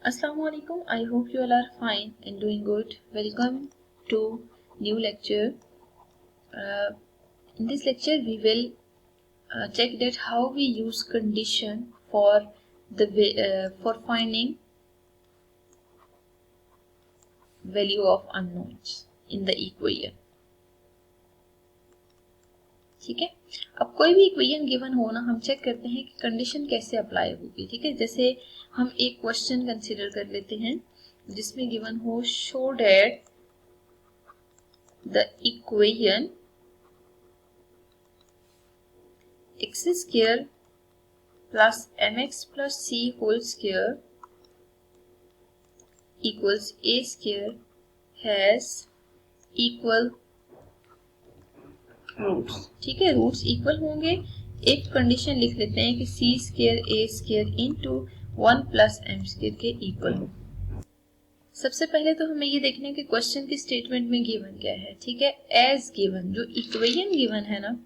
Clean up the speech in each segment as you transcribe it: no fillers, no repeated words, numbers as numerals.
Assalamu alaikum. I hope you all are fine and doing good. Welcome to new lecture. In this lecture, we will check that how we use condition for for finding value of unknowns in the equation. ठीक है, अब कोई भी equation given हो ना, हम check करते हैं कि कंडीशन कैसे अप्लाई होगी. ठीक है, जैसे हम एक क्वेश्चन कंसीडर कर लेते हैं जिसमें गिवन हो show that the equation x square plus mx plus c whole square equals a square has equal roots. ठीक है, रूट्स इक्वल होंगे. एक कंडीशन लिख लेते हैं कि सी स्क्वायर ए square into 1 plus M square के इक्वल हो. सबसे पहले तो हमें ये देखना है कि क्वेश्चन की स्टेटमेंट में गिवन क्या है. ठीक है, एज गिवन, जो इक्वेशन गिवन है ना,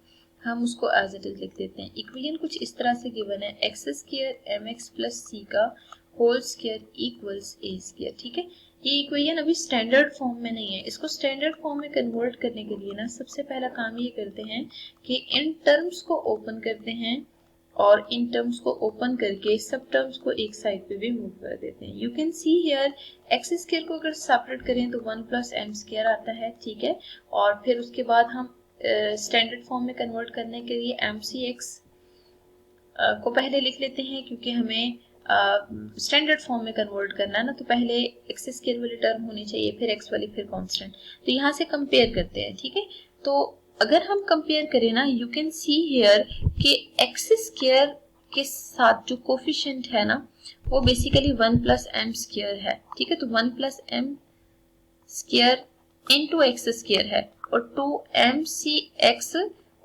हम उसको एज इट इज लिख देते हैं. इक्वेशन कुछ इस तरह से गिवन है, x square m x plus c का whole square equals a square. ठीक है, ये इक्वेशन अभी स्टैंडर्ड फॉर्म में नहीं है. इसको स्टैंडर्ड फॉर्म में कन्वर्ट करने के लिए ना सबसे पहला काम ये करते हैं कि इन टर्म्स को ओपन करते हैं और इन टर्म्स को ओपन करके सब टर्म्स को एक साइड पे भी मूव कर देते हैं. You can see here x square को अगर सेपरेट करें तो 1 प्लस एम स्क्वायर आता है. ठीक है, और फिर उसके बाद हम स्टैंडर्ड फॉर्म में कन्वर्ट करने के लिए एम सी एक्स को पहले लिख लेते हैं, क्योंकि हमें स्टैंडर्ड फॉर्म में कन्वर्ट करना है ना, तो पहले एक्स स्क्वायर वाली टर्म होनी चाहिए, फिर एक्स वाली, फिर कांस्टेंट. तो यहाँ से कंपेयर करते हैं. ठीक है, तो अगर हम कंपेयर करें ना, यू कैन सी हियर कि एक्स स्क्वायर के साथ जो कोफिशिएंट है ना, वो बेसिकली 1 प्लस एम स्क्वायर है. ठीक है, तो 1 plus M square into x square है और 2 एम सी एक्स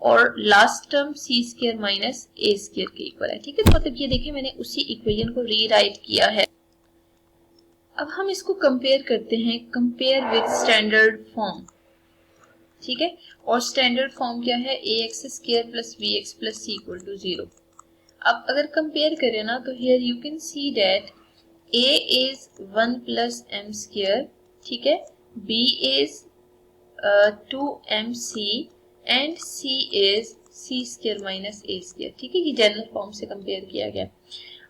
और last term C square minus A square के इक्वल है. ठीक है, तो मतलब ये देखिए मैंने उसी इक्वेशन को रीराइट किया है. अब हम इसको कंपेयर करते हैं, कंपेयर विद स्टैंडर्ड फॉर्म. ठीक है, और स्टैंडर्ड फॉर्म क्या है, a x square plus b x plus c equal to 0. अब अगर कंपेयर करें ना, तो here you can see that a is 1 plus M square. ठीक है, b is 2 M c and C is C square minus A square. ठीक है, ये जनरल फॉर्म से कंपेयर किया गया.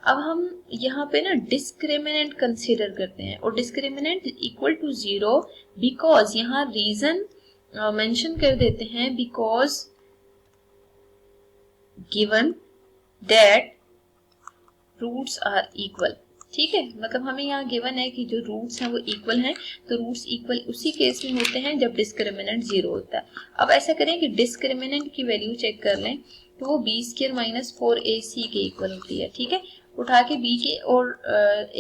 अब हम यहाँ पे ना डिस्क्रिमिनेंट कंसीडर करते हैं और डिस्क्रिमिनेंट इक्वल टू 0 बिकॉज यहाँ रीजन मेंशन कर देते हैं, because given that roots are equal. ठीक है, मतलब हमें यहाँ गिवन है कि जो रूट्स हैं वो इक्वल हैं, तो रूट्स इक्वल उसी केस में होते हैं जब डिस्क्रिमिनेंट 0 होता है. अब ऐसा करें कि डिस्क्रिमिनेंट की वैल्यू चेक कर लें, तो वो बी स्क्वायर माइनस 4ac के इक्वल होती है. ठीक है, उठा के b के और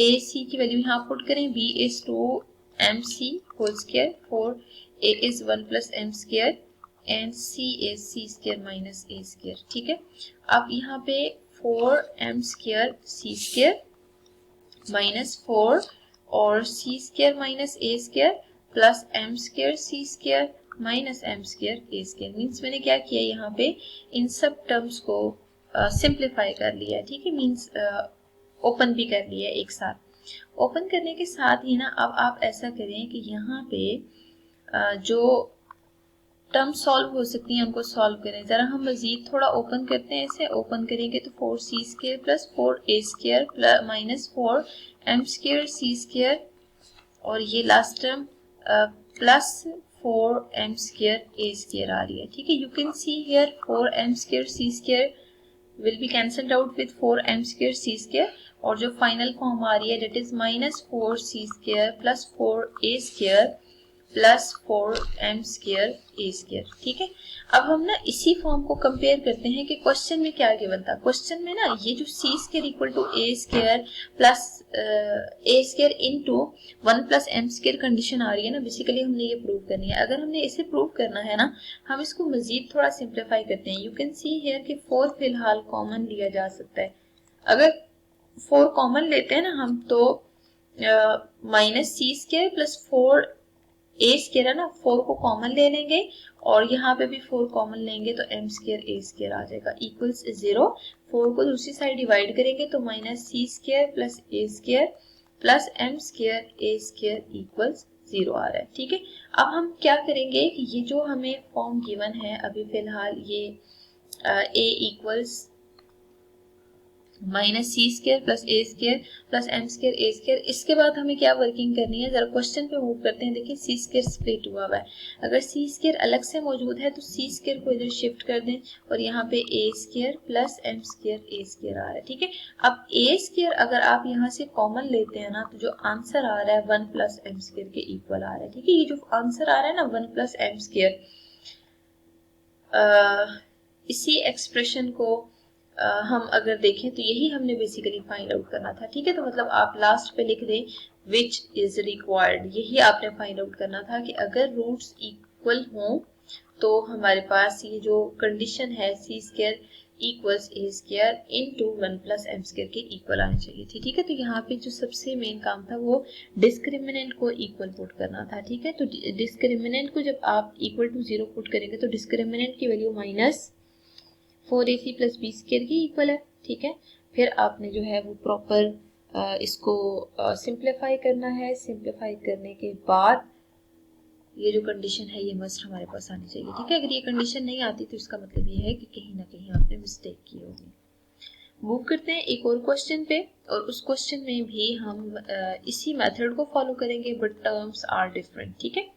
ac की वैल्यू यहाँ पुट करें. b is 2mc whole square, 4a is 1 plus M square and c is c square minus a square. ठीक है, अब यहाँ पे 4m square c square minus 4 और सी square minus A square plus M square C square minus M square A square. Means मैंने क्या किया, यहाँ पे इन सब टर्म्स को सिंप्लीफाई कर लिया. ठीक है, मीन्स ओपन भी कर लिया एक साथ. ओपन करने के साथ ही ना, अब आप ऐसा करें कि यहाँ पे जो टर्म सॉल्व हो सकती हैं उनको सॉल्व करें. जरा हम मजीद थोड़ा ओपन करते हैं. इसे ओपन करेंगे तो 4c square plus 4a square minus 4m square c square और ये last term plus 4m square a square आ रही है. ठीक है, you can see here 4m square c square will be cancelled out with 4m square c square और जो final form आ रही है that is minus 4c square plus 4a square plus 4m square a square. ठीक है, अब हम ना इसी फॉर्म को कंपेयर करते हैं कि क्वेश्चन में क्या गिवन था. क्वेश्चन में ना ये जो c square equal to a square plus a square into 1 plus m square condition आ रही है ना, बेसिकली हमने ये प्रूव करनी है. अगर हमने इसे प्रूव करना है ना, हम इसको मजीद थोड़ा सिंप्लीफाई करते हैं. यू कैन सी हियर कि 4 फिलहाल कॉमन लिया जा सकता है. अगर 4 कॉमन लेते हैं ना हम, तो माइनस c स्क्वायर प्लस 4 ए स्क्वायर है ना, 4 को कॉमन ले लेंगे और यहाँ पे भी 4 कॉमन लेंगे तो m स्क्वायर a स्क्वायर आ जाएगा इक्वल्स 0. 4 को दूसरी साइड डिवाइड करेंगे तो minus c square plus a square plus M square A square equals 0 आ रहा है। ठीक है, अब हम क्या करेंगे कि ये जो हमें फॉर्म गिवन है अभी फिलहाल ये ए इक्वल्स माइनस सी स्क्वायर प्लस ए स्क्वायर प्लस एम स्क्वायर ए स्क्वायर, इसके बाद हमें क्या वर्किंग करनी है, जरा क्वेश्चन पे मूव करते हैं। देखिए सी स्क्वायर स्प्लिट हुआ हुआ है, अगर सी स्क्वायर अलग से मौजूद है तो सी स्क्वायर को इधर शिफ्ट कर दें और यहाँ पे ए स्क्वायर प्लस एम स्क्वायर ए स्क्वायर आ रहा है। ठीक है, अब ए स्क्वायर अगर आप यहाँ से कॉमन लेते हैं ना तो जो आंसर आ रहा है 1 प्लस एम स्क्वायर के इक्वल आ रहा है। ठीक है, ये जो आंसर आ रहा है ना 1 प्लस एम स्क्वायर, इसी एक्सप्रेशन को हम अगर देखें तो यही हमने बेसिकली फाइंड आउट करना था। ठीक है, तो मतलब आप लास्ट पे लिख दें विच इज रिक्वायर्ड, यही आपने फाइंड आउट करना था कि अगर रूट्स इक्वल हों तो हमारे पास ये जो कंडीशन है c square equals a square into 1 plus M square के इक्वल आनी चाहिए थी। ठीक है, तो यहाँ पे जो सबसे मेन काम था वो डिस्क्रिमिनेंट को इक्वल पुट करना था। ठीक है, तो डिस्क्रिमिनेंट को जब आप इक्वल टू 0 पुट करेंगे तो डिस्क्रिमिनेंट की value minus 4ac plus B square की इक्वल है। ठीक है, फिर आपने जो है वो प्रॉपर इसको सिंप्लीफाई करना है। सिंप्लीफाई करने के बाद ये जो कंडीशन है ये मस्ट हमारे पास आनी चाहिए। ठीक है, अगर ये कंडीशन नहीं आती तो इसका मतलब ये है कि कहीं ना कहीं आपने मिस्टेक की होगी। मूव करते हैं एक और क्वेश्चन पे, और उस क्वेश्चन में भी हम इसी मेथड को फॉलो करेंगे बट टर्म्स आर डिफरेंट। ठीक है,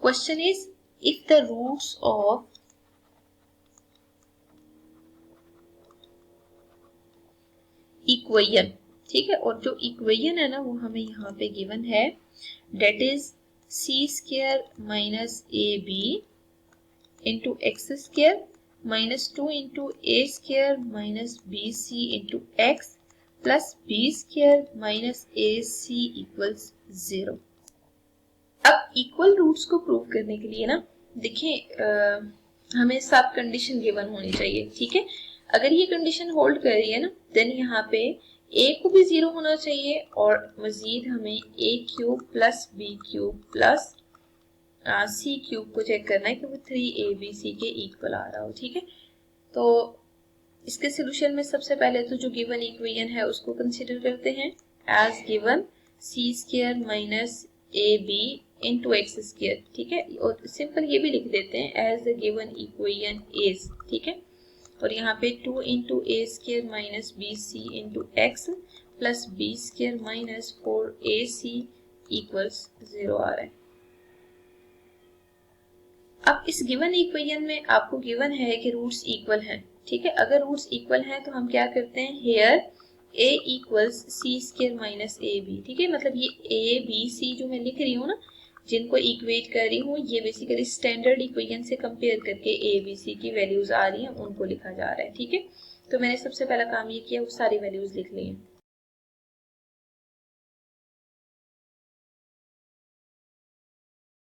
question is if the roots of equation, ठीक है, और जो इक्वेशन है ना वो हमें यहाँ पे गिवन है, that is C square minus A B into x square minus 2 into A square minus B C into x plus B square minus A C equals 0। अब इक्वल रूट्स को प्रूव करने के लिए ना देखिए हमें सब कंडीशन गिवन होनी चाहिए। ठीक है, अगर ये कंडीशन होल्ड कर रही है ना देन यहाँ पे a को भी 0 होना चाहिए और मजीद हमें a cube plus b cube plus c cube को चेक करना है कि वो 3abc के इक्वल आ रहा हो। ठीक है, तो इसके सोल्यूशन में सबसे पहले तो जो गिवन इक्वेशन है उसको कंसीडर करते हैं as given c square minus A B into x square. ठीक है, और सिंपल ये भी लिख देते हैं as the given equation is. ठीक है, और यहाँ पे 2 इंटू ए square minus B C into x plus B square minus 4ac equals 0 आ रहा है। अब इस गिवन इक्वेशन में आपको गिवन है कि रूट्स इक्वल हैं। ठीक है, अगर रूट्स इक्वल हैं तो हम क्या करते हैं, here a equals C square minus A B. ठीक है, मतलब ये ए बी सी जो मैं लिख रही हूँ ना जिनको इक्वेट कर रही हूँ ये बेसिकली स्टैंडर्ड इक्वेशन से कंपेयर करके ए बी सी की वैल्यूज आ रही हैं उनको लिखा जा रहा है। ठीक है, तो मैंने सबसे पहला काम ये किया वो सारी वैल्यूज लिख ली हैं।